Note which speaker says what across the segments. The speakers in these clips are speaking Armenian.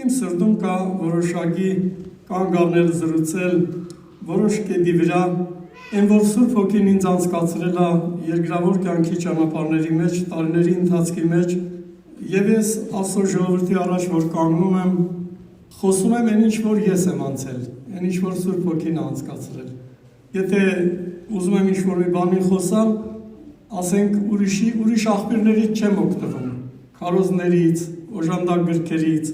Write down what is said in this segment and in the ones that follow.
Speaker 1: իմ սրտում կա որոշակի կանգառներ զրուցել որոշ կետի վրա, այն որ Սուրբ Հոգին ինձ անցկացրել է երկրավոր կյանքի ճանապարհների մեջ, տարիների ընթացքի մեջ, եւ ես Աստծո ժողովրդի առաջ որ կանգնում եմ, խոսում եմ այն ինչ որ ես եմ անցել, այն ինչ որ Սուրբ Հոգին է անցկացրել։ Եթե ուզում եմ ինչ-որ մի բանի խոսալ, ասենք ուրիշ աղբյուրներից չեմ օգտվում, քարոզներից, օժանդակ գրքերից,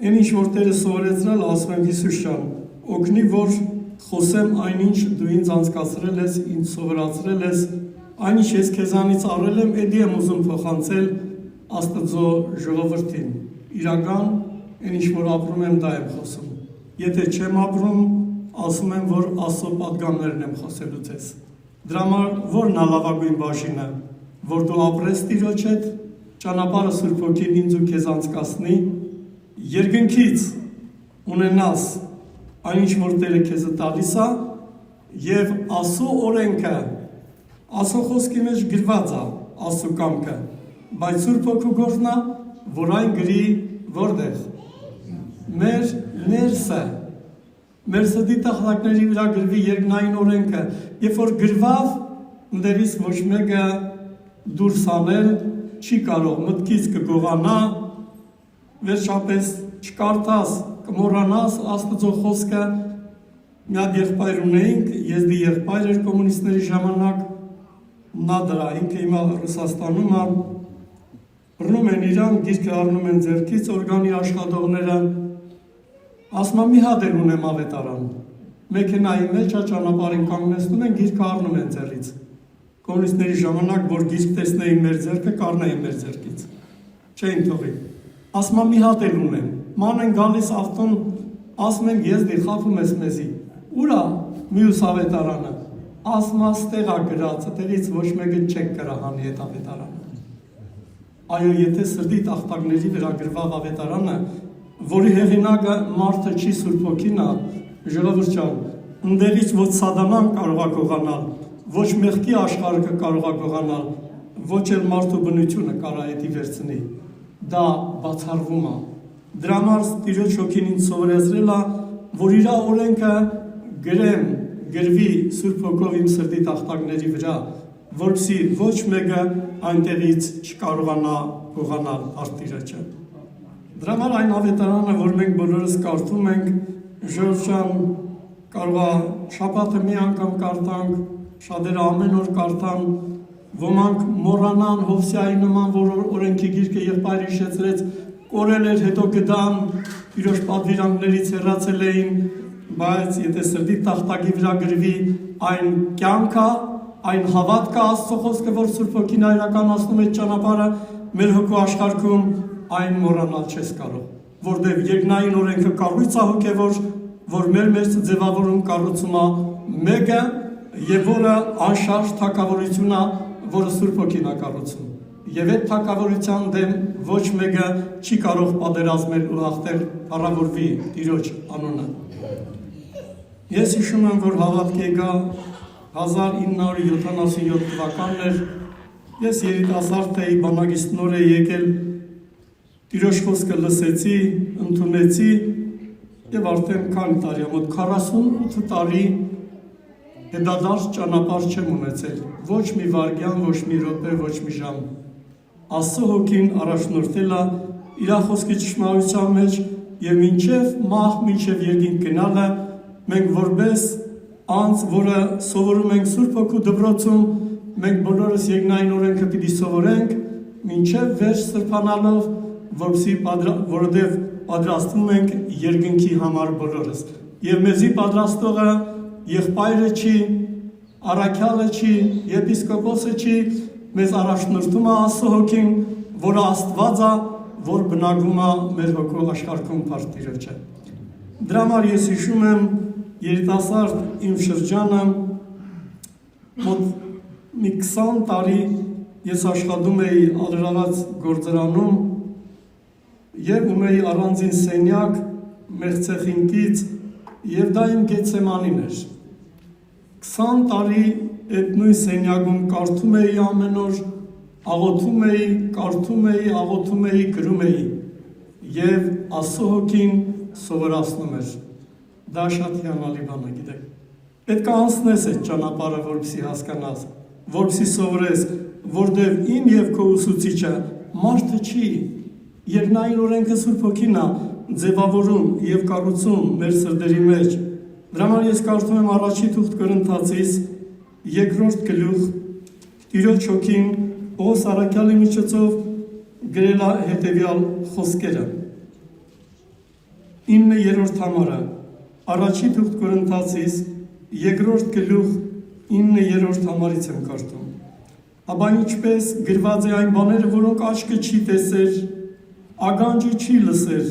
Speaker 1: այն ինչ որ Տերը սովորեցրել, ասում եմ Հիսուս ջան, օգնի որ խոսեմ այնինչ դու ինձ անցկացրել ես, ինձ սովորացրել ես, այնինչ ես քեզանից առել եմ, էդի եմ ուզում փոխանցել Աստծո ժողովրդին, իրական այն ինչ որ ապրում եմ դա եմ խոսում։ Եթե չեմ ապրում, ասում եմ, որ Աստծո պատգամներն եմ խոսելու ձեզ։ Դրա համար որն է լավագույն բաժինը, որ դու ապրես Տիրոջ հետ, ճանապարհը Սուրբ Հոգին ինձ ու քեզ անցկացնի, երկնքից ունենաս այն ինչ որ Տերը քեզ տալիս է, եւ Աստծո օրենքը, Աստծո խոսքի մեջ գրված է Աստծո կամքը, բայց Սուրբ Հոգու գործն է, որ այն գրի որտեղ մեր ներսը, մեր սրտի տախտակների վրա գրվի երկնային օրենքը, երբ որ գրվավ, ընդերից ոչ մեկը դուրս անել չի կարող, մտքից կգողանա, վերջապես չկարդաս, կմոռանաս Աստծո խոսքը։ Մի հատ եղբայր ունեինք, եզդի եղբայր էր կոմունիստների ժամանակ, նա դրա ինքը հիմա Ռուսաստանում է, բռնում են իրան, գիրքը առնում են ձեռքից օրգանի աշխատողները, ասում եմ մի հատ էլ ունեմ ավետարան, մեքենայի մեջ ճանապարհին կանգնեցնում են, գիրքը առնում են ձեռից, կոմունիստների ժամանակ, որ գիրք տեսնեին մեր ձեռքը, կառնեին մեր ձեռքից, չէին թողի, ասում եմ մի հատ էլ ունեմ, ման են գալիս ավտոն, ասում են եզդի խափում ես մեզի, ուր է մյուս ավետարանը, ասում եմ ստեղ է գրած, այդտեղից ոչ մեկը չեք կրահանի այդ ավետարանը։ Այո, եթե սրտի տախտակների վրա գրվավ ավետարանը, որի հեղինակը մարդը չի Սուրբ Հոգին է, ժողովուրդ ջան, ընդերից ոչ սատանան կարող է գողանալ, ոչ մեղքի աշխարհը կարող է գողանալ, ոչ էլ մարդու բնությունը կարող է դի վերցնի, դա բացառվում է։ Դրա համար Տիրոջ Հոգին ինձ սովորեցրել է, որ իր օրենքը գրեմ, գրվի Սուրբ Հոգով իմ սրտի տախտակների վրա, որպեսզի ոչ մեկը այնտեղից չկարողանա գողանալ արտիրոջը։ Դրա համար այն ավետարանը, որ մենք բոլորս կարդում ենք, ժողովուրդ ջան, կարող է շաբաթը մի անգամ կարդանք, շատերը ամեն օր կարդան, ոմանք մոռանան Հովսեայի նման, որ օրենքի գիրքը եղբայրը հիշեցրեց, կորել էր, հետո գտան, Տիրոջ պատվիրանքներից հեռացել էին, բայց եթե սրտի տախտակի վրա գրվի այն կյանքը, այն հավատքը Աստծո խոսքը, որ Սուրբ Հոգին իրականացնում է ճանապարհը մեր հոգու աշխարհում, այն մոռանալ չես կարող, որտեղ երկնային օրենքը կառույց է հոգևոր, որ մեր մեջ ձևավորում կառուցում է մեկը եւ որը անշարժ թագավորություն է, որը Սուրբ Հոգին է կառուցում։ Եվ այդ թագավորության դեմ ոչ մեկը չի կարող պատերազմել ու հաղթել, փառավորվի Տիրոջ անունը։ Ես հիշում եմ, որ հավատք եկա 1977 թվականն էր, ես երիտասարդ էի, բանագիստ նոր էի եկել, Տիրոջ խոսքը լսեցի, ընդունեցի եւ արդեն քանի տարի, մոտ 48 տարի հետադարձ ճանապարհ չեմ ունեցել, ոչ մի վայրկյան, ոչ մի րոպե, ոչ մի ժամ։ Աստծո Հոգին առաջնորդել է իր խոսքի ճշմարության մեջ եւ մինչեւ մահ, մինչեւ երկինք գնալը մենք որպես անձ, որը սովորում ենք Սուրբ Հոգու դպրոցում, մենք բոլորս երկնային օրենքը պիտի սովորենք, մինչև վերջ սրբանալով, որովհետև պատրաստվում ենք երկնքի համար բոլորս։ Եվ մեզի պատրաստողը եղբայրը չի, առաքյալը չի, եպիսկոպոսը չի, մեզ առաջնորդում է Աստծո Հոգին, որը Աստված է, որ բնակվում է մեր հոգու աշխարհում Տիրոջը։ Դրա համար ես հիշում եմ երիտասարդ իմ շրջանը, մոտ մի 20 տարի ես աշխատում էի Ալրաղաց գործարանում եւ ունեի առանձին սենյակ մեղցեխինքից եւ դա իմ գեցեմանին էր։ 20 տարի այդ նույն սենյակում կարդում էի ամեն օր, աղոթում էի, կարդում էի, աղոթում էի, գրում էի եւ Աստծո հոգին սովորացնում էր։ Դա շատ հիանալի բան է, գիտեք։ Պետք է անցնես այդ ճանապարհը, որպեսզի հասկանաս, որպեսզի սովորես, որտեղ իմ եւ քո ուսուցիչը մարդը չի, երկնային օրենքը Սուրբ Հոգին է ձևավորում եւ կառուցում մեր սրտերի մեջ։ Դրա համար ես կարդում եմ առաջի թուղթ Կորինթացիս 2-րդ գլուխ, Տիրոջ Հոգին Պողոս առաքյալի միջոցով գրել է հետևյալ խոսքերը։ 9-րդ համարը, առաջի թուղթ Կորինթացիս 2-րդ գլուխ 9-րդ համարից եմ կարդում։ Ապա ինչպես գրված է այն բաները, որոնք աչքը չի տեսեր, ագանջը չի լսեր,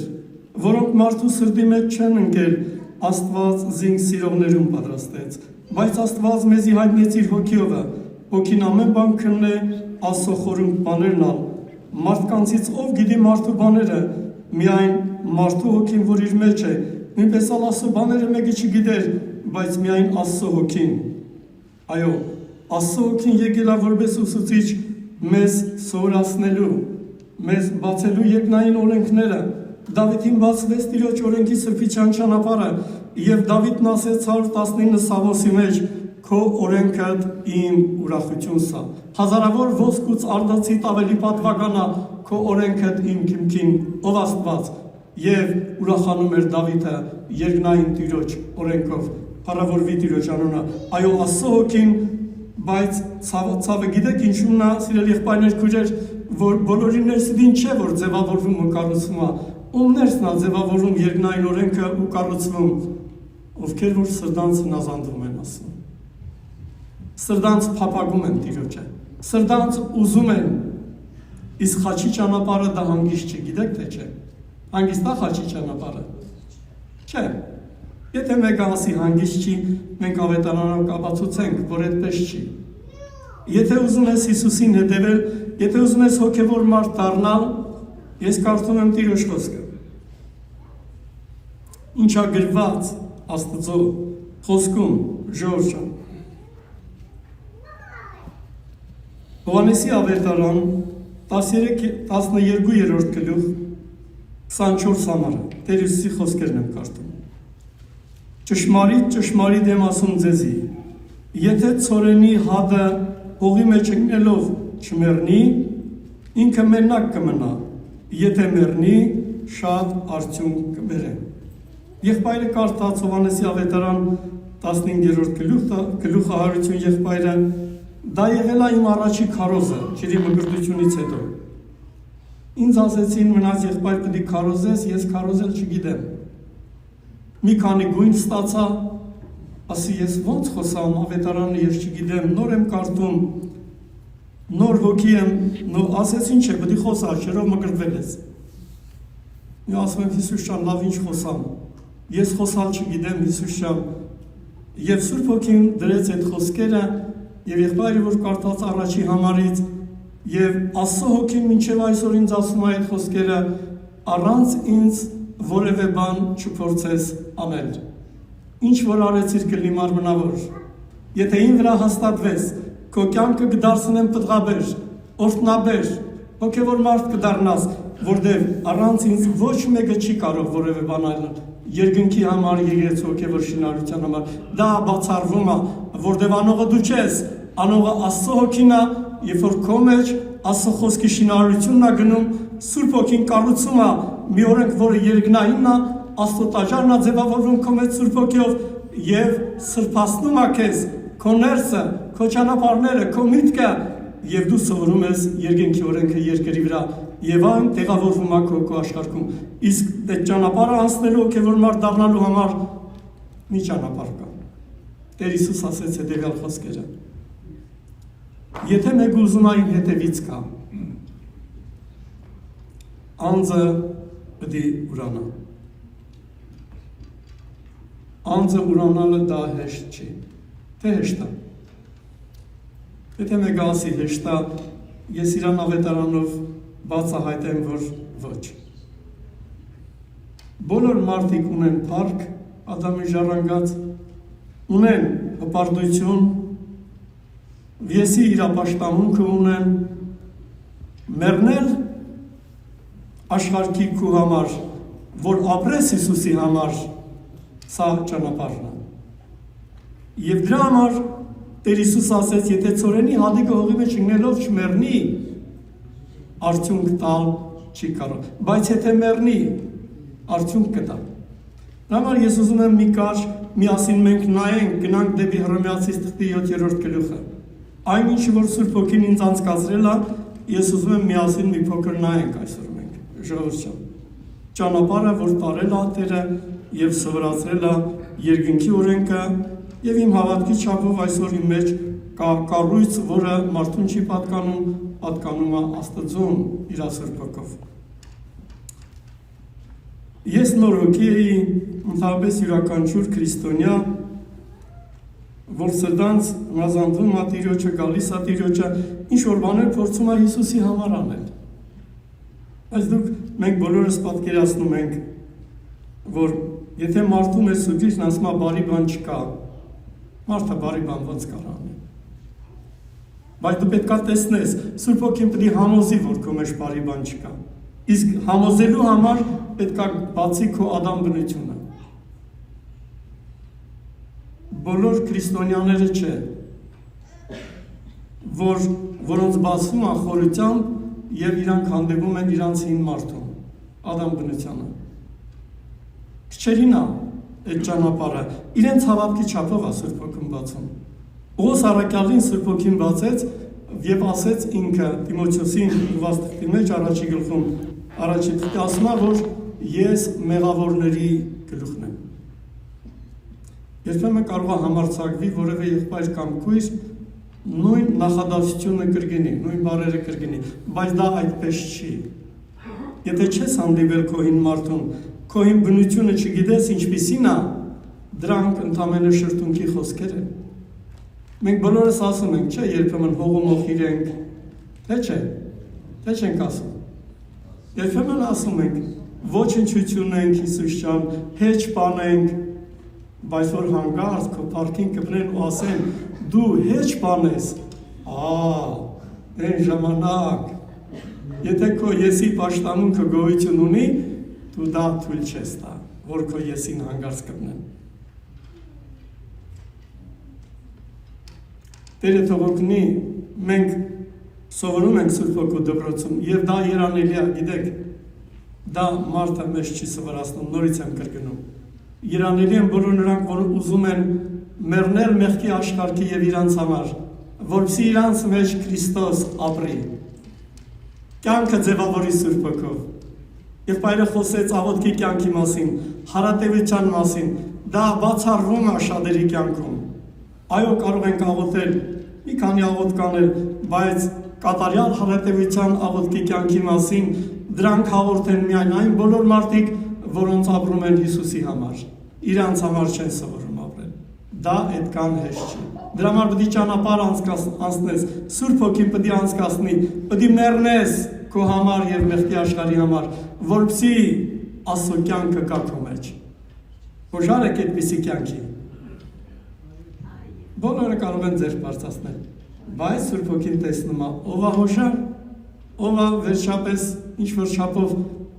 Speaker 1: որոնք մարդու սրտի մեջ չեն ընկել, Աստված զինք սիրողներուն պատրաստեց, բայց Աստված մեզի հայտնեց իր հոգիովը, հոգին ամեն բան քննե, Աստծո խորհուրդ բաներն ալ, մարդկանցից ով գիտի մարդու բաները, միայն մարդու հոգին, որ իր մեջ է, նույնպես ալ Աստծո բաները մեկը չգիտեր, բայց միայն Աստծո հոգին։ Այո, Աստծո հոգին եկել է որպես ուսուցիչ մեզ սովորացնելու, մեզ բացելու երկնային օրենքները։ Դավիթին բացվեց Տիրոջ օրենքի սրբության ճանապարհը, եւ Դավիթն ասեց 119 Սավոսի մեջ. «Քո օրենքը իմ ուրախությունս է»։ Հազարավոր ոսկուց արդացիտ ավելի պատվական է քո օրենքը իմ քիմքին, ով Աստված, եւ ուրախանում էր Դավիթը երկնային Տիրոջ օրենքով, փառավորվի Տիրոջ անունը։ Այո, Աստծո հոգին, բայց ցավը գիտեք ինչու՞մն է, սիրելի եղբայրներ, քույրեր, որ բոլորի ներսին չէ, որ ձևավորվում ու կառուցվում է, ում ներսն է ձևավորում երկնային օրենքը ու կառուցվում, ովքեր որ սրտանց հնազանդվում են ասում, սրտանց փափագում են Տիրոջը, սրտանց ուզում են, իսկ խաչի ճանապարհը դա հանգիստ չի, գիտեք թե չէ, հանգիստ է խաչի ճանապարհը, չէ, եթե մեկը ասի հանգիստ չի, մենք ավետարանով կապացուցենք, որ այդպես չի, եթե ուզում ես Հիսուսին հետևել, եթե ուզում ես հոգևոր մարդ դառնալ, ես կարդում եմ Տիրոջ խոսքը, ինչա գրված Աստծո խոսքում Ժորժը։ Հովհաննեսի ավետարան 12-րդ գլուխ 24 համարը, Տեր Հիսուսի խոսքերն եմ կարդում։ Ճշմարիտ եմ ասում ձեզի, եթե ցորենի հադը հողի մեջ ընկնելով չմեռնի, ինքը մենակ կմնա, եթե մեռնի, շատ արդյունք կբերե։ Եղբայրը կարդաց Հովհաննեսի ավետարան 15-րդ գլուխը 150 եղբայրը, դա եղել է իմ առաջի քարոզը, ջրի մկրտությունից հետո։ Ինձ ասեցին, մնաց եղբայր պետք է քարոզես, ես քարոզել չգիտեմ։ Մի քանի գույն ստացա, ասի ես ոնց խոսամ ավետարանը, ես չգիտեմ, նոր եմ կարդում, նոր հոգի եմ, ասեց ինչ է, պետք է խոսալ, չերով մկրտվել ես։ Մի ասում եմ Հիսուս ջան, լավ ինչ խոսամ։ Ես խոսալ չգիտեմ Հիսուս ջան։ Եվ Սուրբ Հոգին դրեց այդ խոսքերը, եւ եղբայրը որ կարդաց առաջի համարից, եւ Աստծո հոգին մինչեւ այսօր ինձ ասում է այդ խոսքերը, առանց ինձ որևէ բան չփորձես անել։ Ինչ որ արեցիր կլինի մարմնավոր։ Եթե ին վրա հաստատվես, քո կյանքը կդարձնեմ պտղաբեր, օրհնաբեր, հոգևոր մարդ կդառնաս, որտեղ առանց ինձ ոչ մեկը չի կարող որևէ բան անել։ Երկնքի համար, եկեղեցու հոգևոր շինարարության համար, դա բացառվում է, որտեղ անողը դու չես, անողը Աստծո հոգին է, երբ որ քո մեջ Աստծո խոսքի շինարարությունն է գնում, Սուրբ Հոգին կառուցում է մի օրենք, որը երկնայինն է, Աստծո տաճարն է ձևավորվում քո մեջ Սուրբ Հոգիով եւ սրբացնում է քեզ, քո ներսը, քո ճանապարհները, քո միտքը, եւ դու սովորում ես երկնքի օրենքը երկրի վրա, եւ այն տեղավորվում է քո աշխարհում։ Իսկ այդ ճանապարհը անցնելու հոգևոր մարդ դառնալու համար մի ճանապարհ կա։ Տեր Հիսուս ասեց հետևյալ խոսքերը. Եթե մեկ ուզում այն հետևից կա, անձը պետք է ուրանա։ Անձը ուրանալը դա հեշտ չի, թե հեշտ է։ Եթե մեկ ասի հեշտ է, ես իրան ավետարանով բացահայտեմ, որ ոչ։ Բոլոր մարդիկ ունեն փառք, Ադամի ժառանգած, ունեն հպարտություն, վիեսի իրապաշտամունքը ունեն, մեռնել աշխարհքի քու համար որ ապրես Հիսուսի համար, սա ճանապարհն է։ Եվ դրա համար Տեր Հիսուս ասեց, եթե ծորենի հադիկը հողի մեջ ընկնելով չմեռնի, արդյունք տալ չի կարող, բայց եթե մեռնի, արդյունք կտա։ Դրա համար ես ուզում եմ մի կար, միասին մենք նայենք, գնանք դեպի Հռոմեացիս թղթի 7-րդ գլուխը։ Այն ինչ որ Սուրբ Հոգին ինձ անցկացրել է, ես ուզում եմ միասին մի փոքր նայենք այսօր մենք, ժողովուրդ։ Ճանապարհը, որ տարել է Տերը եւ սովորացրել է երկնքի օրենքը, եւ իմ հավատքի չափով այսօր իմ մեջ կա կառույց, որը մարդուն չի պատկանում, պատկանում է Աստծուն իր Սուրբ Հոգով։ Ես նոր հոգի էի, ընդհանրապես յուրաքանչյուր քրիստոնյա, որ սրտանց հնազանդվում է Տիրոջը, գալիս է Տիրոջը, ինչ որ բաներ փորձում է Հիսուսի համար անել։ Բայց մենք բոլորս պատկերացնում ենք, որ եթե մարդու մեջ սուգիչն ասում է բարի բան չկա, մարդը բարի բան ոնց կարող անել։ Բայց դու պետք է տեսնես, Սուրբ Հոգին պետք է համոզի, որ քո մեջ բարի բան չկա։ Իսկ համոզելու համար պետք է բացի քո Ադամ բնությունը։ Բոլոր քրիստոնյաները չէ, որոնց բացվում է խորությամբ եւ իրանք հանդիպում են իրանց հին մարդուն, Ադամ բնությանը։ Քչերին է այդ ճանապարհը, իրենց հավատքի չափով է Սուրբ Հոգին բացում։ Ողոս առաքյալին Սուրբ Հոգին բացեց եւ ասեց ինքը Տիմոթեոսին ուղված թղթի մեջ առաջի գլխում, առաջի թղթի ասում է, որ ես մեղավորների գլուխն եմ։ Երբեմն կարող է համարձակվի որևէ եղբայր կամ քույր նույն նախադասությունը կրկնի, նույն բառերը կրկնի, բայց դա այդպես չի։ Եթե չես հանդիպել քո հին մարդուն, քո հին բնությունը չգիտես ինչպիսին է, դրանք ընդամենը շրթունքի խոսքեր են։ Մենք բոլորս ասում ենք, չէ, երբեմն հողումոխիր ենք, թե չենք ասում։ Երբեմն ասում ենք, ոչնչություն ենք Հիսուս ջան, հեչ բան ենք, բայց որ հանգարց քո պարքին կպնեն ու ասեն, դու հեչ բան ես, այն ժամանակ, եթե քո եսի պաշտամունքը գոյություն ունի, դու դա թույլ չես տա, որ քո եսին հանգարց կպնեն։ Տերը թող օգնի, մենք սովորում ենք Սուրբ Հոգու դպրոցում, եւ դա երանելի է, գիտեք, դա մարդը մեզ չի սովորացնում, նորից եմ կրկնում։ Երանելի են բոլոր նրանք, որ ուզում են մեռնել մեղքի աշխարհի եւ իրանց համար, որպեսզի իրանց մեջ Քրիստոս ապրի։ Կյանքը ձևավորի Սուրբ Հոգով։ Եվ Պայրը խոսեց աղոթքի կյանքի մասին, հարատևության մասին, դա բացառվում է շատերի կյանքում։ Այո, կարող ենք աղոթել, մի քանի աղոթք անել, բայց կատարյալ հարատևության աղոթքի կյանքի մասին դրանք հաղորդեն միայն այն բոլոր մարդիկ, որոնց ապրում են Հիսուսի համար, իրանց համար չեն սովորում ապրել։ Դա այդքան հեշտ չի։ Դրա համար պետք է ճանապարհ անցնես, Սուրբ Հոգին պետք է անցկացնի, պետք է մեռնես քո համար եւ մեղքի աշխարհի համար, որպեսզի Աստծո կյանքը գա քո մեջ։ Հոժար եք այդպիսի կյանքի։ Բոլորը կարող են ձեր բարձրացնել, բայց Սուրբ Հոգին տեսնում է, ով է հոժար, ով է վերջապես ինչ-որ չափով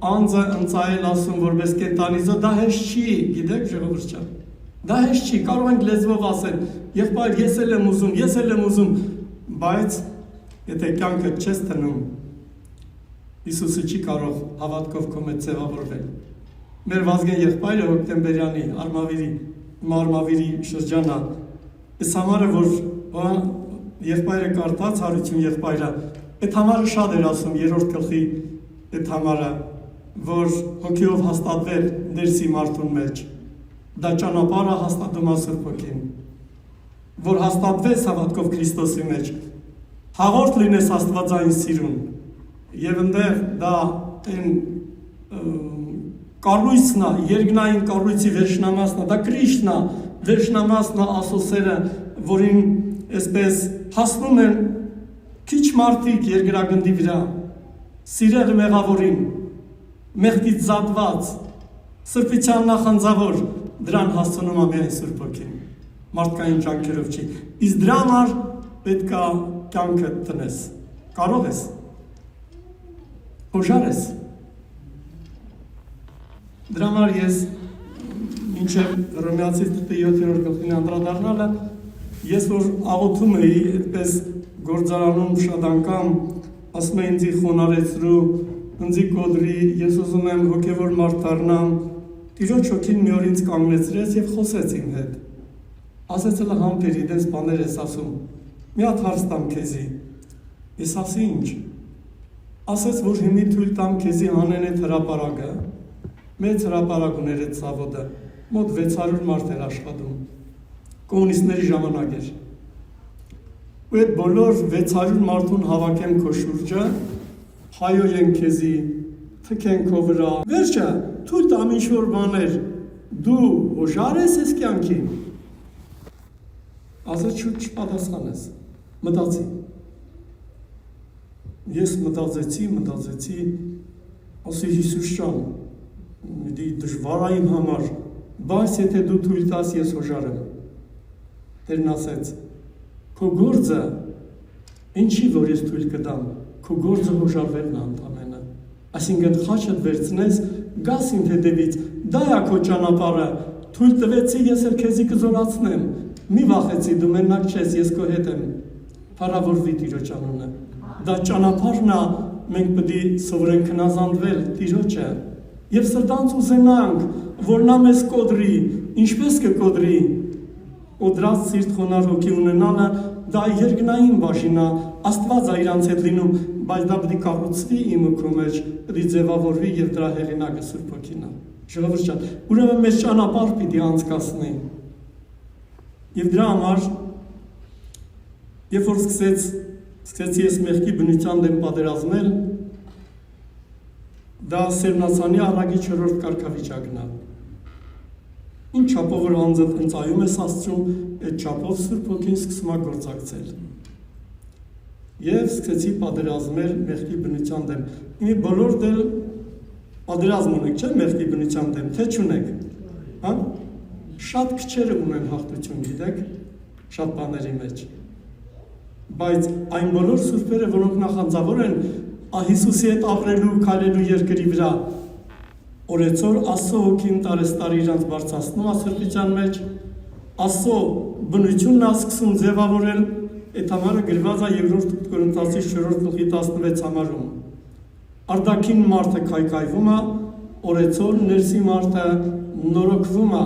Speaker 1: անձը ընծայել ասում, որպես կենտանիզո, դա հեշտ չի, գիտեք ժողովուրդ ջան, դա հեշտ չի, կարող ենք լեզվով ասել, եղբայր ես էլ եմ ուզում, բայց եթե կյանքը չես տնում, Հիսուսը չի կարող հավատքով քո մեջ ձևավորվել։ Մեր Վազգեն եղբայրը հոկտեմբերյանի Արմավիրի շրջանը, այս համարը, որ եղբայրը կարդաց, Հարություն եղբայրը, այդ համարը շատ էր ասում, 3-րդ գլխի այդ համարը, որ հոգիով հաստատվել ներսի մարդուն մեջ, դա ճանապարհը հաստատում է Սուրբ Հոգին, որ հաստատվես հավատքով Քրիստոսի մեջ, հաղորդ լինես աստվածային սիրուն, եւ այնտեղ դա այն կառույցն է, երկնային կառույցի վերջնամասն է, դա Քրիստն է, վերջնամասն է Ասոսերը, որին այսպես հասնում են քիչ մարդիկ երկրագնդի վրա, սիրել մեղավորին, մեղքից զատված, սրբության նախանձավոր, դրան հասցնում է միայն Սուրբ Հոգին, մարդկային ջանքերով չի, իսկ դրա համար պետք է կյանքը տնես, կարող ես, հոժար ես, Դրա համար ես մինչև Հռոմեացի 7-րդ գլխին անդրադառնալը, ես որ աղոթում էի այդպես գործարանում շատ անգամ, ասում է ինձի խոնարեցրու, ինձի կոդրի, ես ուզում եմ հոգևոր մարդ դառնամ, Տիրոջ հոգին մի օր ինձ կանգնեցրեց և խոսեց իմ հետ։ Ասեց հլը համբեր իդես բաներ ես ասում, մի հատ հարց տամ քեզի։ Ես ասի ինչ։ Ասեց, որ հիմի թույլ տամ քեզի հանեն այդ հրապարակը, մեծ հրապարակ ուներ այդ ծավոդը, մոտ 600 մարդ էր աշխատում, կոմունիստների ժամանակ էր։ Ու այդ բոլոր 600 մարդուն հավաքեմ քո շուրջը, հայոյեն քեզի, թքեն քո վրա, վերջը, թույլ տամ ինչ-որ բաներ, դու հոժար ես ես կյանքին։ Ասեց շուտ չպատասխանես, մտածի։ Ես մտածեցի, ասի Հիսուս ջան, դժվար է իմ համար, բայց եթե դու թույլ տաս ես հոժար եմ։ Տերն ասեց, քո գործը, ինչի որ ես թույլ կտամ, քո գործը հոժարվելն է ընդամենը։ Այսինքն խաչդ վերցնես, գաս ինձ հետևից, դա է քո ճանապարհը, թույլ տվեցի ես էլ քեզի կզորացնեմ, մի վախեցի դու մենակ չես, ես քո հետ եմ, փառավորվի Տիրոջ անունը։ Դա ճանապարհն է, մենք պետք է սովորենք հնազանդվել Տիրոջը եւ սրտանց ուզենանք, որ նա մեզ կոդրի, ինչպես կկոդրի։ Օդրած սիրտ խոնար հոգի ունենալը դա երկնային բաժին է, Աստված է իրանց հետ լինում, բայց դա պետք է կառուցվի իմ ու քո մեջ, պետք է ձևավորվի եւ դրա հեղինակը Սուրբ Հոգին է։ Ժողովուրդ ջան, ուրեմն մեր ճանապարհ պիտի անցկացնի։ Եվ դրա համար, երբ որ սկսեցի ես մեղքի բնության դեմ պատերազմել, դա Սերմնասանի առագի 4-րդ կարգավիճակն է։ Ինչ չափով որ անձդ ընծայում ես Աստծուն, այդ չափով Սուրբ Հոգին սկսում է գործակցել։ Եվ սկսեցի պատերազմել մեղքի բնության դեմ։ Իմի բոլոր դել պատերազմ ունեք, չէ՞, մեղքի բնության դեմ, թե չունեք, հա? Շատ քչերը ունեն հաղթություն, գիտեք, շատ բաների մեջ։ Բայց այն բոլոր սուրբերը, որոնք նախանձավոր են Հիսուսի հետ ապրելու, քայլելու երկրի վրա, օրեցօր Աստծո հոգին տարեստարի իրանց բարձրացնում է սրբության մեջ, Աստծո բնությունն է սկսում ձևավորել, այդ համարը գրված է 2 Կորինթացիս 4:16 համարում։ Արդակին մարդը քայքայվում է, օրեցօր ներսի մարդը նորոգվում է,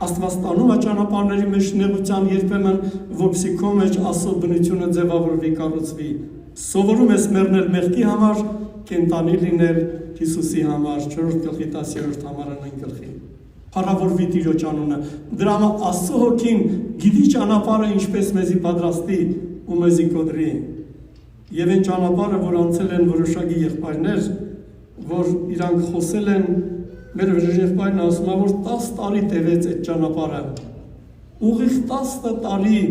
Speaker 1: Աստված տանում է ճանապարհների մեջ նեղության երբեմն, որպեսզի քո մեջ Աստծո բնությունը ձևավորվի, կառուցվի։ Սովորում ես մեռնել մեղքի համար, կենտանի լինել Հիսուսի համար, 4:10 համարը 9 գլխի։ Փառավորվի Տիրոջ անունը։ Դրա համար Աստծո հոգին գիտի ճանապարհը ինչպես մեզի պատրաստի ու մեզի կոդրի։ Եվ այն ճանապարհը, որ անցել են որոշակի եղբայրներ, որ իրանք խոսել են, մեր եղբայրն ասում է, որ 10 տարի տևեց այդ ճանապարհը։ Ուղիղ 10 տարի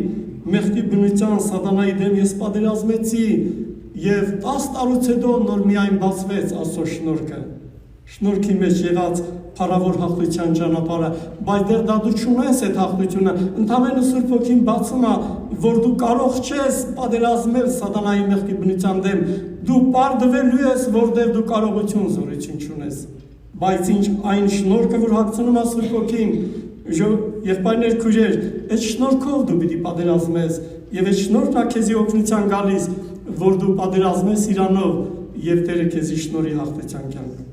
Speaker 1: մեղքի բնության սատանայի դեմ ես պատերազմեցի եւ 10 տարուց հետո նոր միայն բացվեց Աստծո շնորհքը։ Շնորհքի մեջ եղած փառավոր հաղթության ճանապարհը, բայց դեռ դա դու չունես այդ հաղթությունը, ընդհանրապես Սուրբ Հոգին բացում է, որ դու կարող չես պատերազմել սատանայի մեղքի բնության դեմ, դու պարտվելու ես, որտեղ դու կարողություն զորություն չունես, բայց ինչ այն շնորհքը, որ հագցնում է Սուրբ Հոգին, եղբայրներ, քույրեր, այդ շնորհքով դու պիտի պատերազմես, եւ այդ շնորհն է քեզի օգնության գալիս, որ դու պատերազմես իրանով եւ Տերը քեզի շնորհի հաղթության կյանք։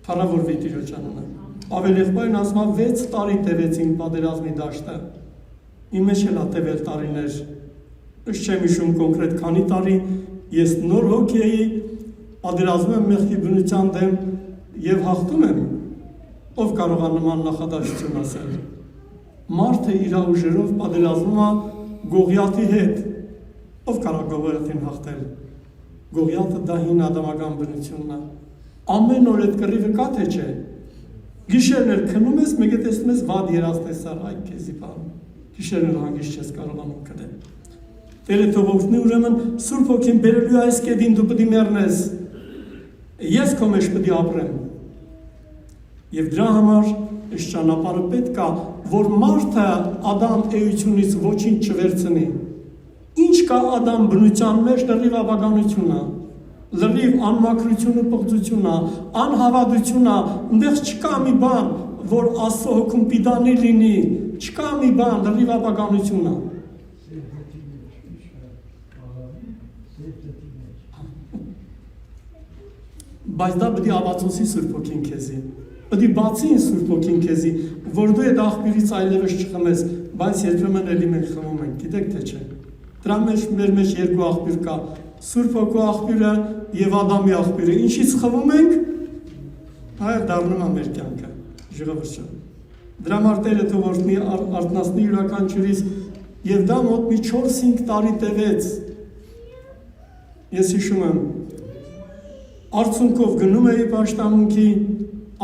Speaker 1: Փառավորվի Տիրոջ անունը։ Ավել եղբայրն ասում է 6 տարի տևեց իմ պատերազմի դաշտը։ Իմ մեջ էլ տևել տարիներ։ Ըստ չեմ հիշում կոնկրետ քանի տարի, ես նոր հոգի էի, պատերազմում եմ մեղքի բնության դեմ եւ հաղթում եմ։ Ով կարող է նման նախադասություն ասել։ Մարդը իր ուժերով պատերազմում է Գողիաթի հետ։ Ով կարող է Գողիաթին հաղթել։ Գողիաթը դա հին ադամական բնությունն է։ Ամեն օր այդ կռիվը կա թե չէ։ Գիշերն էլ քնում ես, մեկ է տեսնում ես վատ երազտեսար, այ քեզի բան։ Գիշերն էլ հանգիստ չես կարողանում քնել։ Տերը թող օգնի, ուրեմն Սուրբ Հոգին բերելու այս կետին դու պետք է մեռնես։ Ես քո մեջ պետք է ապրեմ։ Եվ դրա համար այս ճանապարհը պետք է, որ մարդը Ադամ էությունից ոչինչ չվերցնի։ Ինչ կա Ադամ բնության մեջ, լրիվ աբականություն է։ լրիվ անմաքրություն ու պղծություն է, անհավատություն է, այնտեղ չկա մի բան, որ Աստծո հոգում պիտանի լինի, չկա մի բան, լրիվ ապականություն է։ Բայց դա պետք է աբացոսի Սուրբ Հոգին քեզի, պետք է բացի Սուրբ Հոգին քեզի, որ դու այդ աղբյուրից այլևս չխմես, բայց երբեմն էլի մենք խմում ենք, գիտեք թե չէ։ Դրա մեջ մեր մեջ երկու աղբյուր կա, Սուրբ Հոգու աղբյուրը եւ Ադամի աղբյուրը։ Ինչից խմում ենք, այլ դառնում է մեր կյանքը, ժողովուրդ։ Դրա մարտերը թող օրհնի արթնացնի յուրաքանչյուրիս, եւ դա մոտ մի 4-5 տարի տևեց։ Ես հիշում եմ, արդյունքով գնում էի պաշտամունքի,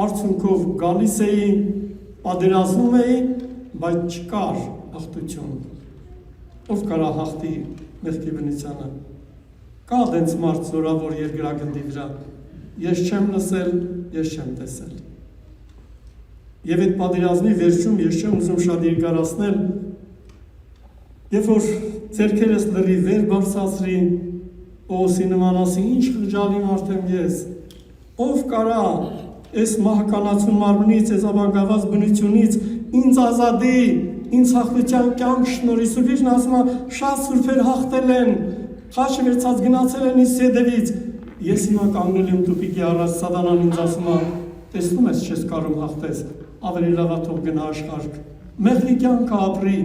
Speaker 1: արդյունքով գալիս էի, պատերազմում էի, բայց չկար հաղթություն։ Ով կարա հաղթի մեղքի բնությանը։ Կա դենց մարդ զորավոր երկրագնդի վրա։ Ես չեմ լսել, ես չեմ տեսել։ Եվ այդ պատերազմի վերջում ես չեմ ուզում շատ երկարացնել, երբ որ ձեռքերս լրի վեր բարձրացրի, Պողոսի նման ասի, ինչ խղճալի մարդ եմ ես, ով կարա այս մահկանացուն մարմնից, այս ապագաված բնությունից ինձ ազատի, ինձ հաղթության կյանք շնորհի, Սուրբն ասում է, շատ սուրբեր հաղթել են, խաչը վերցած գնացել են ինձ հետևից, ես հիմա կանգնել եմ տուփիկի առաջ, սատանան ինձ ասում է, տեսնում ես, չես կարող հաղթես, ավելի լավ է թող գնա աշխարհ, մեղքի կյանքը ապրի,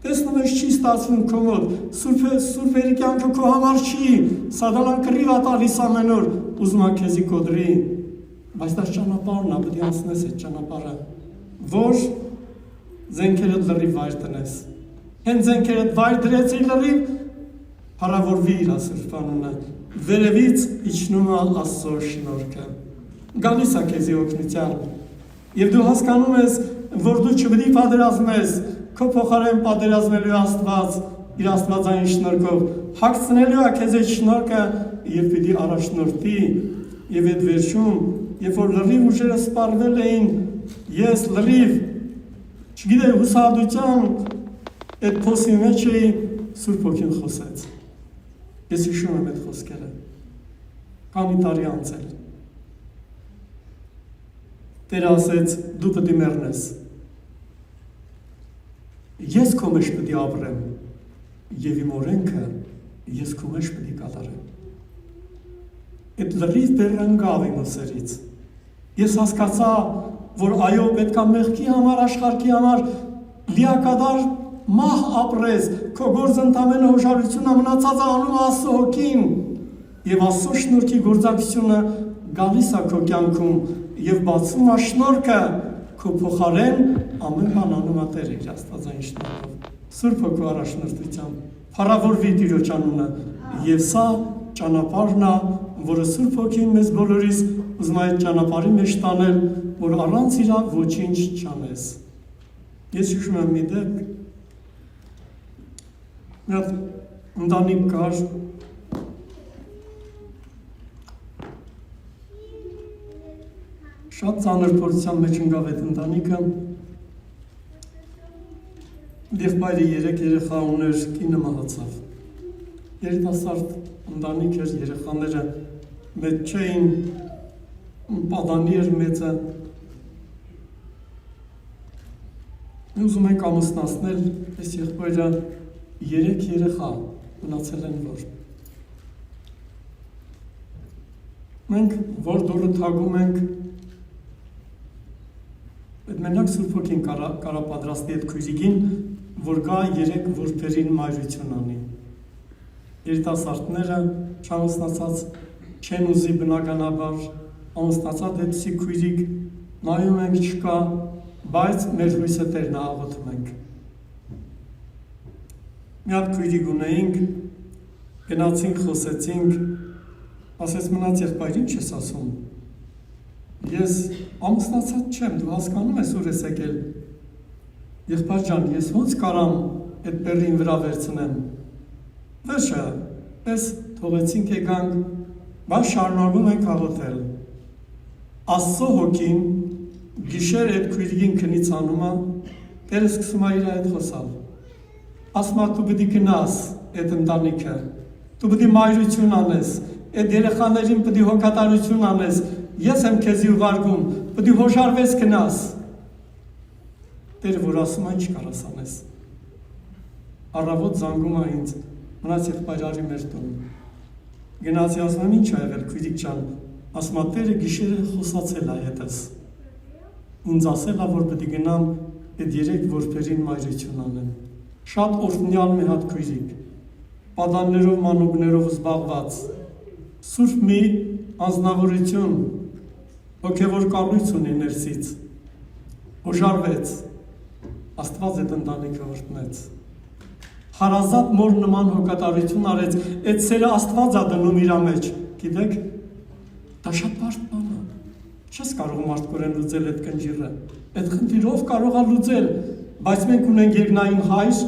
Speaker 1: տեսնում ես չի ստացվում քո մոտ, սուրբերի կյանքը քո համար չի, սատանան կռիվ է տալիս ամեն օր, ուզում է քեզի կոտրի, բայց դա ճանապարհն է, պետք է անցնես այդ ճանապարհը, որ զենքերդ լրիվ վայր տնես, հենց զենքերդ վայր դրեցիր լրիվ, փառավորվի իր Սուրբ անունը, վերևից իջնում է Աստծո շնորհքը, գալիս է քեզի օգնության, եւ դու հասկանում ես, որ դու չպետք է պատերազմես, քո փոխարեն պատերազմելու Աստված իր աստվածային շնորհքով հագցնելու է քեզ այդ շնորհքը եւ պիտի առաջնորդի եւ այդ վերջում երբ որ լրիվ ուժերը սպառվել էին ես լրիվ չգիտեմ հուսահատության այդ փոսի մեջ էի Սուրբ Հոգին խոսեց ես հիշում եմ այդ խոսքերը քանի տարի անցել Տերը ասեց դու պետք է մեռնես Ես քո մեջ պետք է ապրեմ եւ իմ օրենքը ես քո մեջ պետք է կատարեմ։ Այդ լրիվ բեռնկավ իմ ուսերից։ Ես հասկացա, որ այո, պետք է մեղքի համար, աշխարհի համար լիակատար մահ ապրես, քո գործընթամենը հոշարությունը մնացած անում Աստծո հոգին եւ Աստծո շնորհքի գործակցությունը գալիս է քո կյանքում եւ բացում է շնորհքը քո փոխարեն ամեն բան անում է Տերը իր աստվածային շնորհով Սուրբ Հոգու առաջնորդությամբ փառավորվի Տիրոջ անունը եւ սա ճանապարհն է որը Սուրբ Հոգին մեզ բոլորիս ուզում է այդ ճանապարհի մեջ տանել որ առանց իրա ոչինչ չանես ես հիշում եմ մի դեպք մի հատ ընտանիք կար Շատ ծանր փորձության մեջ ընկավ այդ ընտանիքը եղբայրը 3 երեխա ուներ կինը մահացավ երիտասարդ ընտանիք էր երեխաները մեծ չէին պատանի էր մեծը ուզում ենք ամուսնացնել այս եղբայրը 3 երեխա մնացել են որ մենք որ դուրը թագում ենք Այդ մենակ Սուրբ Հոգին կարա պատրաստի այդ քույրիկին, որ գա 3 որբերին մայրություն անի։ Երիտասարդները չամուսնացած չեն ուզի բնականաբար, ամուսնացած դեպսի քույրիկ նայում ենք չկա, բայց մեր հույսը Տերն է աղոթում ենք։ Մի հատ քույրիկ ունեինք, գնացինք, խոսեցինք, ասեց մնաց եղբայր ինչ ես ասում։ Ես ամուսնացած չեմ, դու հասկանում ես ուր ես եկել։ Եղբայր ջան, ես ոնց կարամ այդ բեռին վրա վերցնեմ։ Վերջը, պես թողեցինք եկանք, բայց շարունակում ենք աղոթել։ Աստծո հոգին գիշեր այդ քույրիկին քնից անում է, Տերը սկսում է իր հետ խոսալ։ Ասում է դու պետք է գնաս այդ ընտանիքը, դու պետք է մայրություն անես, այդ երեխաներին պետք է հոգատարություն անես, ես եմ քեզի ուղարկում, պետք է հոժարվես գնաս։ Տերը որ ասում է, ինչ կարաս անես։ Առավոտ զանգում է ինձ, մնաց եղբայրարի մեր տուն։ Գնացի ասում եմ, ինչ ա եղել, քույրիկ ջան, ասում է, Տերը գիշերը խոսացել է հետս։ Ինձ ասել է, որ պետք է գնամ այդ 3 որբերին մայրություն անեմ։ Շատ օրհնյալ մի հատ քույրիկ, պատաններով, մանուկներով զբաղված, սուրբ մի անձնավորություն, հոգևոր կառույց ունի ներսից, հոժարվեց, Աստված այդ ընտանիքը օրհնեց։ Հարազատ մոր նման հոգատարություն արեց, այդ սերը Աստված ա դնում իր մեջ, գիտեք, դա շատ բարդ բան է։ Չես կարող մարդկորեն լուծել այդ կնճիռը, այդ խնդիրը ով կարող է լուծել, բայց մենք ունենք երկնային Հայր,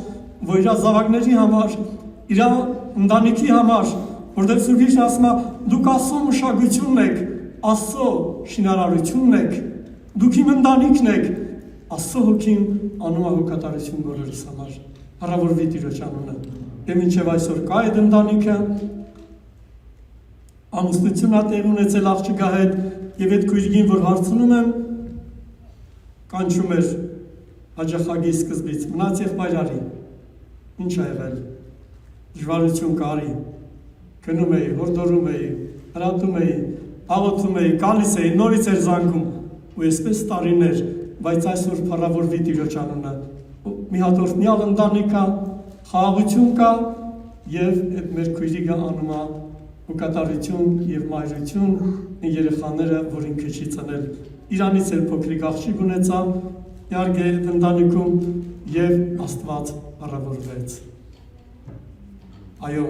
Speaker 1: որ իր զավակների համար, իր ընտանիքի համար, որտեղ Սուրբ Գիրքն ասում է, դուք Աստծո մշակությունն եք, Աստծո շինարարությունն եք, դուք իմ ընտանիքն եք, Աստծո հոգին անում է հոգատարություն բոլորիս համար, հառավորվի Տիրոջ անունը։ Եվ մինչև այսօր կա այդ ընտանիքը, ամուսնություն ա տեղ ունեցել աղջկա հետ, եւ այդ քույրիկին, որ հարցնում եմ, կանչում էր հաջախագի սկզբից, մնաց եղբայրարի, ինչ ա եղել, դժվարություն կարի, գնում էի, հորդորում էի, հրատում էի, աղոթում էի, գալիս էի, նորից էր զանգում, ու այսպես տարիներ, բայց այսօր փառավորվի Տիրոջ անունը, մի հատ օրհնյալ ընտանիք կա, խաղաղություն կա, եւ այդ մեր քույրիկը անում է հոգատարություն եւ մայրություն, երեխաները, որ ինքը չի ծնել, իրանից էլ փոքրիկ աղջիկ ունեցա, իհարկե այդ ընտանիքում եւ Աստված փառավորվեց։ Այո,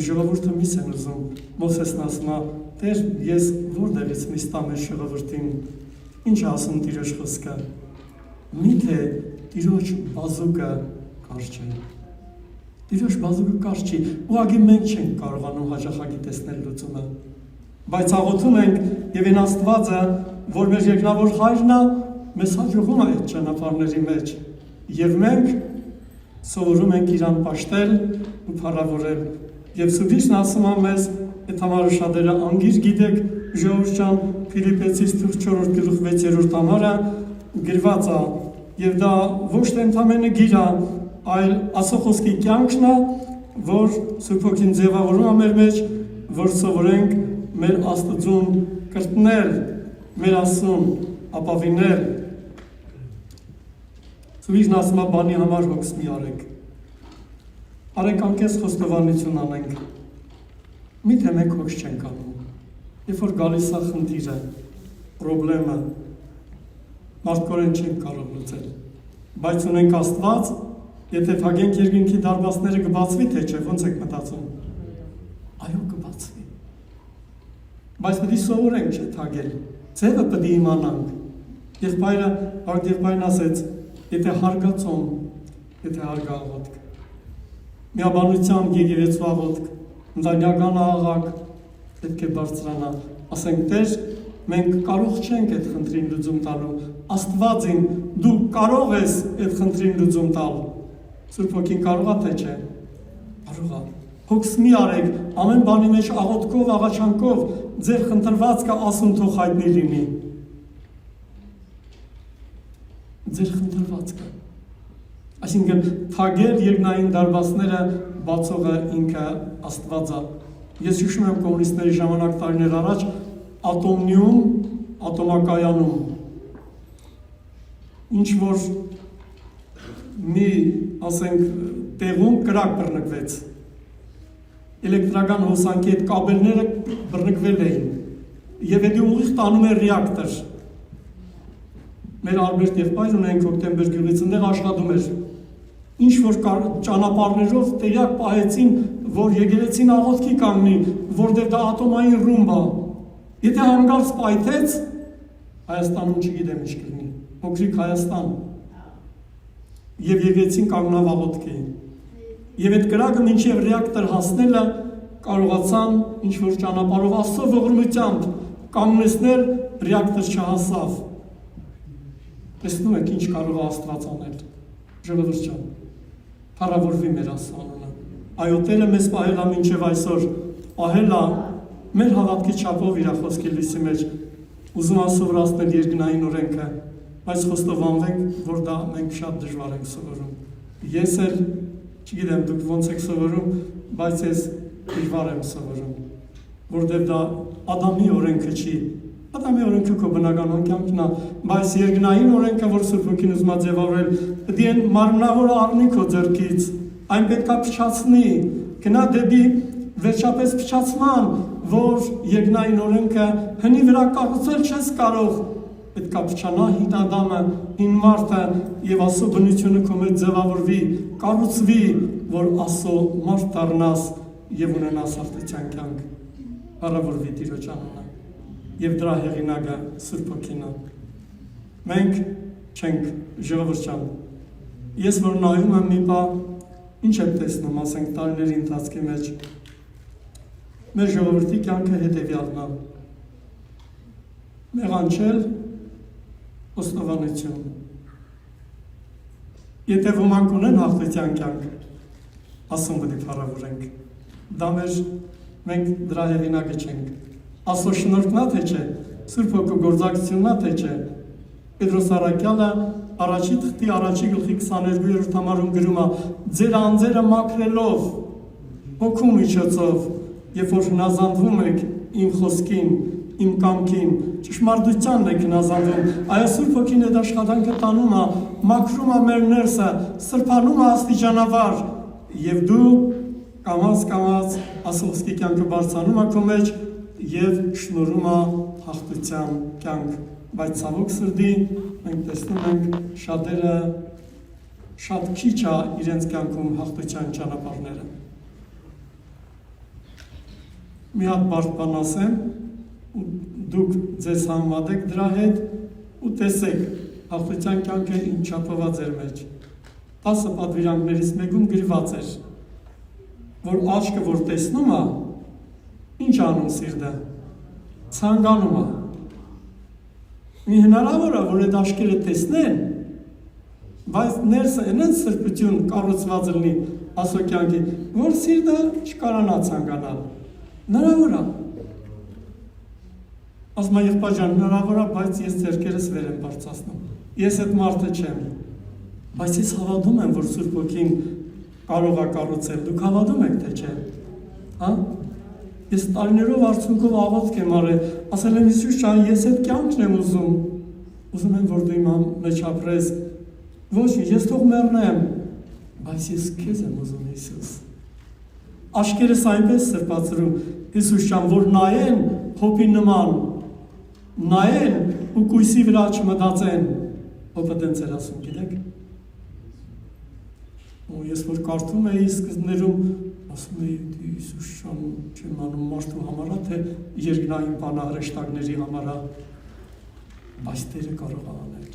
Speaker 1: ժողովուրդը միս են ուզում, Մովսեսն ասում է, Տեր, ես որտեղից միս տամ այս ժողովրդին, ինչ ասում Տիրոջ խոսքը, միթե Տիրոջ բազուկը կարճ է։ Տիրոջ բազուկը կարճ չի, ուղղակի մենք չենք կարողանում հաջախագի տեսնել լուծումը, բայց աղոթում ենք եւ այն Աստվածը, որ մեր երկնավոր Հայրն է, մեզ հաջողում է այդ ճանապարհների մեջ, եւ մենք սովորում ենք իրան պաշտել ու փառավորել։ Եվ Սուրբ Գիրքն ասում է մեզ, այդ համարը շատերը անգիր գիտեք, ժողովուրդ ջան, Ֆիլիպեցիս 4:6 համարը գրված է, եւ դա ոչ թե ընդամենը գիր է, այլ Աստծո խոսքի կյանքն է, որ Սուրբ Հոգին ձևավորում է մեր մեջ, որ սովորենք մեր Աստծուն կրտնել, մեր Աստծուն ապավինել։ Սուրբ Գիրքն ասում է, բանի համար հոգս մի արեք։ Արեք անկես խոստովանություն անենք։ Միթե մենք հոգս չենք անում։ Երբ որ գալիս է խնդիրը, պրոբլեմը, մարդկորեն չենք կարող լուծել։ Բայց ունենք Աստված, եթե թագենք երկինքի դարբասները կբացվի, թե չէ, ոնց եք մտածում։ Այո, կբացվի։ Բայց պետք է սովորենք չէ թագել։ Ձևը պետք է իմանանք։ Եղբայրը, արդ եղբայրն ասեց, եթե հարգացում, եթե հարգա աղոթք։ Միաբանությամբ եկեղեցու աղոթք, ընտանեկան աղաղակ, պետք է բարձրանա, ասենք Տեր, մենք կարող չենք այդ խնդրին լուծում տալու, Աստվածին դու կարող ես այդ խնդրին լուծում տալ, Սուրբ Հոգին կարող է թե չէ, կարող է, հոգս մի արեք, ամեն բանի մեջ աղոթքով, աղաչանքով, ձեր խնդրվածքը ասում թող հայտնի լինի, ձեր խնդրվածքը, այսինքն թագել երկնային դարբասները բացողը ինքը Աստված է։ Ես հիշում եմ կոմունիստների ժամանակ տարիներ առաջ ատոմնիում, ատոմակայանում ինչ որ մի, ասենք, տեղում կրակ բռնկվեց։ Էլեկտրական հոսանքի այդ կաբելները բռնկվել էին եւ դա ուղիղ տանում էր ռեակտոր։ Մեր Ալբերտ եղբայրն ունենք հոկտեմբեր գյուղից այնտեղ աշխատում էր։ Ինչ որ ճանապարհներով տեղյակ պահեցին, որ եկեղեցին աղոթքի կանգնի, որտեղ դա ատոմային ռումբ է։ Եթե հանգարց պայթեց, Հայաստանում չգիտեմ ինչ կլինի, փոքրիկ Հայաստան։ Եվ եկեղեցին կանգնավ աղոթքի։ Եվ այդ կրակը մինչև ռեակտոր հասնելը կարողացան ինչ որ ճանապարհով Աստծո ողորմությամբ կանգնեցնել, ռեակտոր չհասավ։ Տեսնում եք ինչ կարող է Աստված անել։ Ժողովուրդ ջան, փառավորվի մեր Աստծո անունը։ Այո, Տերը մեզ պահել է մինչև այսօր, պահել է մեր հավատքի չափով իր խոսքի լույսի մեջ ուզում ասովորացնել երկնային օրենքը, բայց խոստովանվենք, որ դա մենք շատ դժվար ենք սովորում։ Ես էլ չգիտեմ դուք ոնց եք սովորում, բայց ես դժվար եմ սովորում, որտեղ դա Ադամի օրենքը չի։ Ադամի օրենքը քո բնական կյանքն է, բայց երկնային օրենքը, որ Սուրբ Հոգին ուզում է ձևավորել, պետք է մարմնավոր առնի քո ձեռքից, այն պետք է փչացնի, գնա դեպի վերջապես փչացման, որ երկնային օրենքը հնի վրա կառուցել չես կարող, պետք է փչանա հին Ադամը, հին մարդը եւ Աստծո բնությունը քո մեջ ձևավորվի, կառուցվի, որ Աստծո մարդ դառնաս եւ ունենաս հաղթության կյանք։ Բարավորվի Տիրոջ անունը եւ դրա հեղինակը Սուրբ Հոգին է։ Մենք չենք ժողովուրդ ջան։ Ես որ նայում եմ մի բան, ինչ եմ տեսնում, ասենք տարիների ընթացքի մեջ մեր ժողովրդի կյանքը հետևյալն է։ Մեղանչել, խոստովանություն։ Եթե ոմանք ունեն հաղթության կյանք, Աստծուն պետք է փառավորենք։ Դա մենք դրա հեղինակը չենք։ Աստծո շնորհքն է թե չէ, Սուրբ Հոգու գործակցությունն է թե չէ։ Պետրոս Առաքյալը առաջի թղթի առաջի գլխի 22-րդ համարում գրում է. ձեր անձերը մաքրելով հոգու միջոցով, երբ որ հնազանդվում եք իմ խոսքին, իմ կամքին, ճշմարտությանն եք հնազանդվում, այո Սուրբ Հոգին այդ աշխատանքը տանում է, մաքրում է մեր ներսը, սրբանում է աստիճանաբար, եւ դու կամաց ասողսկի կյանքը բարձրանում է քո մեջ եւ շնորհում է հաղթության կյանք, բայց ցավոք սրտի մենք տեսնում ենք շատերը շատ քիչ է իրենց կյանքում հաղթության ճանապարհները։ Մի հատ բարդ բան ասեմ, ու դուք ձեզ համեմատեք դրա հետ ու տեսեք հաղթության կյանքը ինչ չափով է ձեր մեջ։ 10 պատվիրանքներից մեկում գրված էր, որ աչքը որ տեսնում է, ինչ անում սիրտը, ցանկանում է։ Մի հնարավոր է, որ այդ աչքերը տեսնեն, բայց ներսը այնպես սրբություն կառուցված լինի Աստծո կյանքի, որ սիրտը չկարանա ցանկանալ։ Հնարավոր է։ Ասում է եղբայր ջան, հնարավոր է, բայց ես ձեռքերս վեր եմ բարձրացնում։ Ես այդ մարդը չեմ։ Բայց ես հավատում եմ, որ Սուրբ Հոգին կարող է կառուցել։ Դուք հավատում եք, թե չէ։ Հա? Ես տարիներով արցունքով աղոթք եմ արել, ասել եմ Հիսուս ջան, ես այդ կյանքն եմ ուզում։ Ուզում եմ, որ դու իմ մեջ ապրես։ Ոչ, ես թող մեռնեմ, բայց ես քեզ եմ ուզում, Հիսուս։ Աչքերս այնպես սրբացրու, Հիսուս ջան, որ նայեն հոպի նման, նայեն ու կույսի վրա չմտածեն։ Հոպը դենց էր ասում, գիտեք։ Ու ես որ կարդում էի սկզբներում, ասում էի Հիսուս ջան, չեմ անում մարդու համար, թե երկնային բանահրեշտակների համար, բայց Տերը կարող է անել։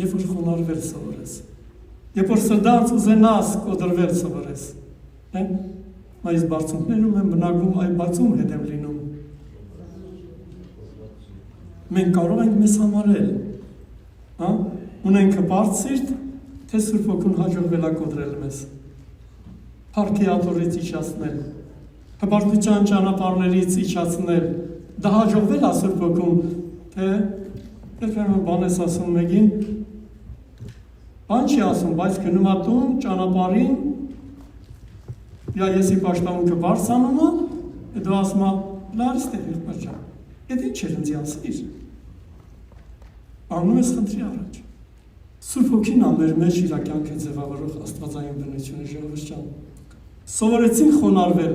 Speaker 1: Երբ որ խոնարհվել սովորես, երբ որ սրտանց ուզենաս կոտրվել սովորես, այս բարձունքներում եմ բնակվում, այ բացում հետ եմ լինում։ Մենք կարող ենք մեզ համարել, ունենք հպարտ սիրտ, թե Սուրբ Հոգուն հաջողվել է կոտրել մեզ, փառքի աթոռից իջացնել, հպարտության ճանապարհներից իջացնել, դա հաջողվել է Սուրբ Հոգուն, թե երբեմն բան ես ասում մեկին, բան չի ասում, բայց գնում է տուն, ճանապարհին, ես իմ պաշտամունքը բարձրանում է, դու ասում ես, լարից թե եղբայր ջան, այդ ինչ էր ինձ ասիր, անում ես խնդրի առաջ։ Սուրբ Հոգին է մեր մեջ իր կյանքը ձևավորող աստվածային բնությունը, ժողովուրդ ջան։ Սովորեցինք խոնարհվել,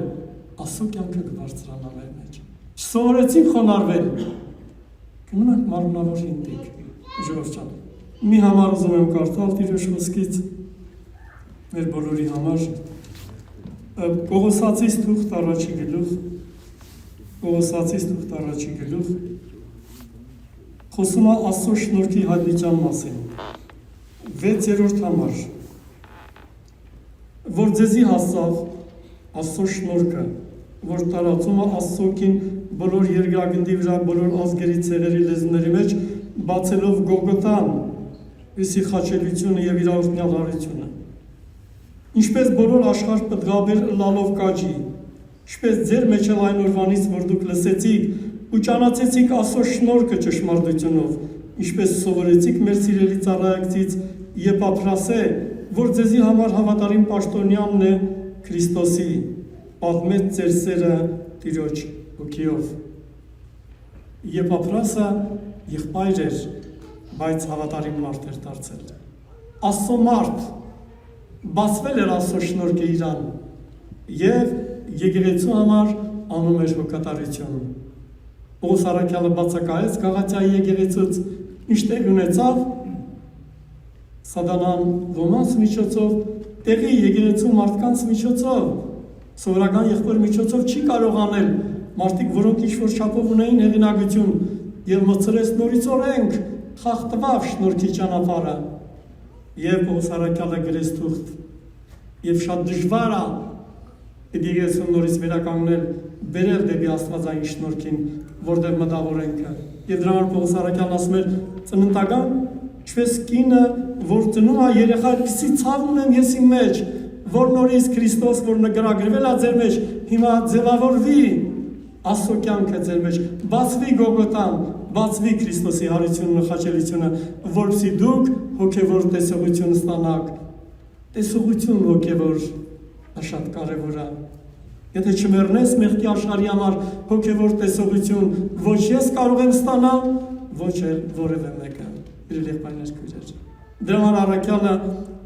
Speaker 1: Աստծո կյանքը կբարձրանա մեր մեջ։ Չսովորեցինք խոնարհվել, կմնանք մարմնավոր հինդիկ, ժողովուրդ ջան։ Մի համար ուզում եմ կարդալ Տիրոջ խոսքից մեր բոլորի համար։ Կողոսացիս թուղթ առաջի գլուխ, Կողոսացիս թուղթ առաջի գլուխ, խոսում է Աստծո շնորհքի հայտնության մասին։ 6-րդ համար, որ ձեզի հասավ Աստծո շնորհքը, որ տարածում է Աստծոքին բոլոր երկրագնդի վրա, բոլոր ազգերի, ցեղերի, լեզուների մեջ, բացելով Գողգոթան, Հիսի խաչելությունը եւ իր օրհնյալ հարությունը։ Ինչպես բոլոր աշխարհ պտղաբեր լալով կաջի, Ինչպես ձեր մեջ էլ այն օրվանից, որ դուք լսեցիք ու ճանաչեցիք Աստծո շնորհքը ճշմարտությունով, ինչպես սովորեցիք մեր սիրելի ծառայակցից Եփափրասե, որ ձեզի համար հավատարիմ պաշտոնյանն է Քրիստոսի, պատմեց ձեր սերը Տիրոջ հոգիով։ Եփափրասը եղբայր էր, բայց հավատարիմ մարդ էր դարձել։ Աստծո մարդ, բացվել էր Աստծո շնորհքը իրան եւ եկեղեցու համար անում էր հոգատարություն։ Պողոս առաքյալը բացակայեց Գաղատիայի եկեղեցուց, ինչ տեղ ունեցավ, Սատանան ոմանց միջոցով, տեղի եկեղեցու մարդկանց միջոցով, սովորական եղբոր միջոցով չի կարող անել, մարդիկ, որոնք ինչ-որ չափով ունեին հեղինակություն եւ մցրեց նորից օրենք, խախտվավ շնորհքի ճանապարհը եւ Պողոս առաքյալը գրեց թուղթ եւ շատ դժվար է եկեղեցուն նորից վերականգնել, բերել դեպի Աստվածային շնորհքին, որտեղ մտավոր ենք։ Եվ դրա համար Պողոս առաքյալն ասում էր ծննդական, ինչպես կինը, որ ծնում է երեխա, այդպիսի ցավ ունեմ ես իմ մեջ, որ նորից Քրիստոս, որ նկարագրվել է ձեր մեջ, հիմա ձևավորվի Աստծո կյանքը ձեր մեջ, բացվի Գողգոթան, բացվի Քրիստոսի հարությունն ու խաչելիությունը, որպեսզի դուք հոգևոր տեսողություն ստանաք։ Տեսողություն հոգևոր շատ կարևոր է։ Եթե չմեռնես մեղքի աշխարհի համար հոգևոր տեսողություն, ոչ ես կարող եմ ստանալ, ոչ էլ որևէ մեկը։ Իր եղբայրներ քույրեր։ Դրա համար առաքյալը,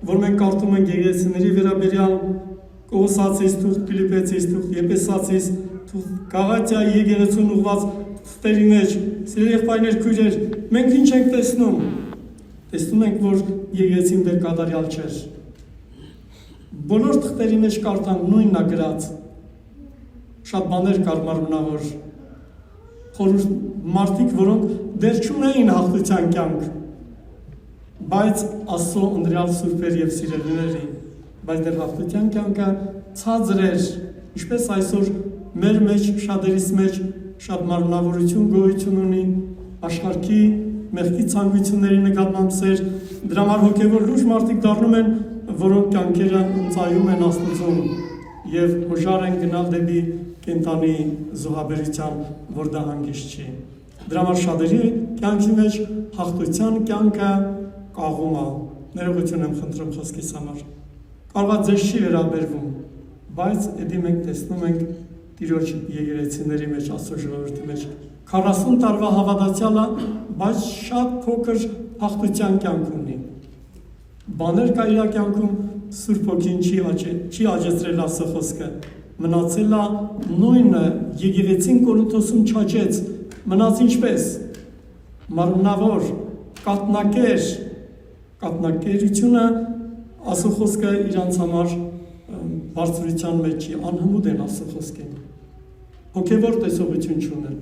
Speaker 1: որ մենք կարդում ենք եկեղեցիների վերաբերյալ Կողոսացիս թուղթ, Փիլիպպեցիս թուղթ, Եփեսացիս թուղթ, Գաղատիայի եկեղեցուն ուղված թղթերի մեջ, սիրելի եղբայրներ քույրեր, մենք ինչ ենք տեսնում։ Տեսնում ենք, որ եկեղեցին դեռ կատարյալ չէր։ Բոլոր թղթերի մեջ կարդանք նույնն է գրած։ Շատ բաներ կար մարմնավոր, խորհուրդ մարդիկ, որոնք դեռ չունեին հաղթության կյանք, բայց Աստծո ընտրյալ սուրբեր եւ սիրելիներ էին, բայց դեռ հաղթության կյանքը ցածր էր, ինչպես այսօր մեր մեջ, շատերիս մեջ շատ մարմնավորություն գոյություն ունի, աշխարհի մեղքի ցանկությունների նկատմամբ սեր, դրա համար հոգեվոր լուրջ մարդիկ դառնում են, որոնք կյանքերը ընծայում են Աստծուն եւ հոժար են գնալ դեպի կենտանի զոհաբերության, որ դա հանգիստ չի։ Դրա համար շատերի կյանքի մեջ հաղթության կյանքը կաղում է։ Ներողություն եմ խնդրում խոսքիս համար։ Կարող է ձեզ չի վերաբերվում, բայց էդի մենք տեսնում ենք Տիրոջ եկեղեցիների մեջ, Աստծո ժողովրդի մեջ 40 տարվա հավատացյալ է, բայց շատ փոքր հաղթության կյանք ունի։ Բաներ կա իր կյանքում, Սուրբ Հոգին չի աջեցրել Աստծո խոսքը, մնացել է նույնը, եկեղեցին Կորինթոսում չաճեց, մնաց ինչպես, մարմնավոր, կատնակերությունը, Աստծո խոսքը իրանց համար բարձրության մեջ չի, անհմուտ են Աստծո խոսքին, հոգևոր տեսողություն չունեն։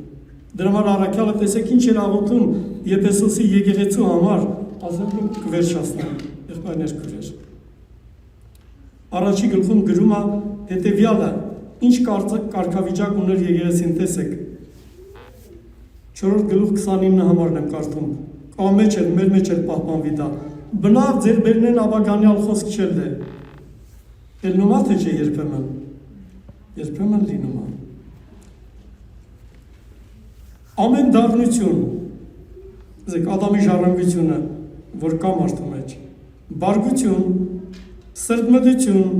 Speaker 1: Դրա համար առաքյալը տեսեք ինչ էր աղոթում Եփեսոսի եկեղեցու համար, ասեմ կվերջացնեմ, եղբայրներ քույրեր։ Առաջի գլխում գրում է հետևյալը, ինչ կարգավիճակ ուներ եկեղեցին, տեսեք։ 4-րդ գլուխ 29 համարն եմ կարդում։ Կա մեջ էլ, մեր մեջ էլ պահպանվի դա։ Բնավ ձեր բերնեն աբականյալ խոսք չել է։ Ելնում է թե չէ երբեմն։ Երբեմն լինում է։ Ամեն դառնություն, ասեք Ադամի ժառանգությունը, որ կա մարդու մեջ, բարգություն, սրտմտություն,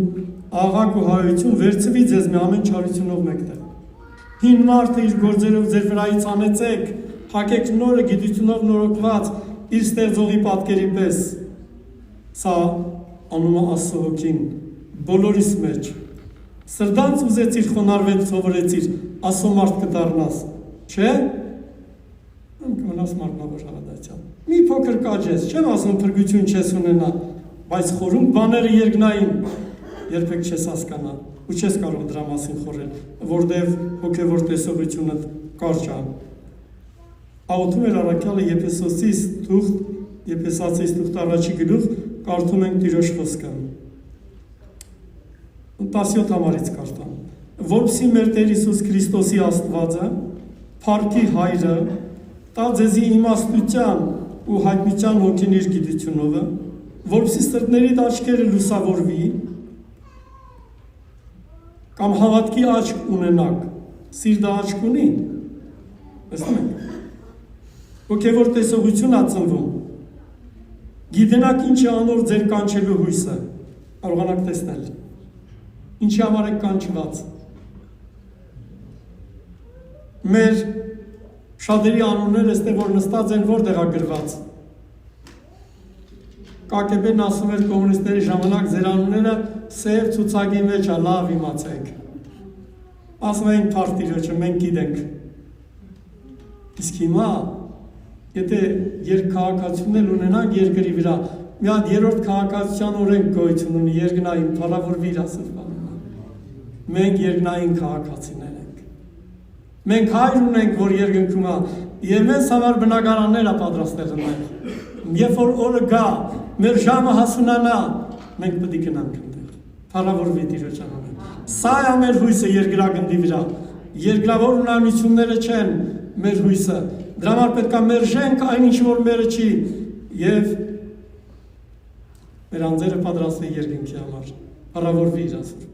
Speaker 1: աղակ ու հայություն վերցվի ձեզ մի ամեն չարությունով մեկտեղ։ Հին մարդը իր գործերով ձեր վրայից անեցեք, հակեք նորը գիտությունով նորոգված իր ստեղծողի պատկերի պես։ Սա անում է Աստծո Հոգին, բոլորիս մեջ։ Սրտանց ուզեցիր, խոնարհվել սովորեցիր, Աստծո մարդ կդառնաս, չէ՞։ Կմնաս մարմնավոր հավատացյալ։ Մի փոքր կաճես, չեմ ասում փրկություն չես ունենա, բայց խորում բաները երկնային երբեք չես հասկանա ու չես կարող դրա մասին խորել, որտեղ հոգևոր տեսողությունը կարճ է։ Աղոթում էր առաքյալը Եփեսոսից թուղթ, Եփեսացիս թուղթ առաջի գլուխ, կարդում ենք Տիրոջ խոսքը։ 17 համարից կարդամ։ Որպեսզի մեր Տեր Հիսուս Քրիստոսի Աստվածը, փառքի Հայրը, տա ձեզի իմաստության ու հայտնության հոգին իր գիտությունովը, որպեսզի սրտներիդ աչքերը լուսավորվի, կամ հավատքի աչք ունենաք, սիրտը աչք ունի, տեսնում եք, հոգևոր տեսողություն ա ծնվում, գիտենաք ինչի անոր ձեր կանչելու հույսը, կարողանաք տեսնել, ինչի համար եք կանչված, մեր շատերի անուններ էստեղ որ նստած են որտեղ ա գրված, Կակեբեն ասում էր կոմունիստների ժամանակ ձեր անունները սև ցուցակի մեջ ա լավ իմացեք, ասում ենք փարտիրոջը, մենք գիտենք, իսկ հիմա եթե երկքաղաքացիություն էլ ունենանք երկրի վրա, մի հատ երրորդ քաղաքացիության օրենք գոյություն ունի, երկնային, փառավորվիր ասրբանումը, մենք երկնային քաղաքացիներ ենք, մենք հայր ունենք, որ երկնքում ա, և մեզ համար բնակարաններ ա պատրաստել ընդ, երբ որ օրը գա, մեր ժամը հասունանա, մենք պետք է գնանք ընդեղ, փառավորվի Տիրոջ անունը, սա է մեր հույսը երկրագնդի վրա, երկրավոր ունայնությունները չեն մեր հույսը, դրա համար պետք է մերժենք այն ինչ որ մերը չի և մեր անձերը պատրաստվի երկնքի համար, փառավորվի իր Աստծո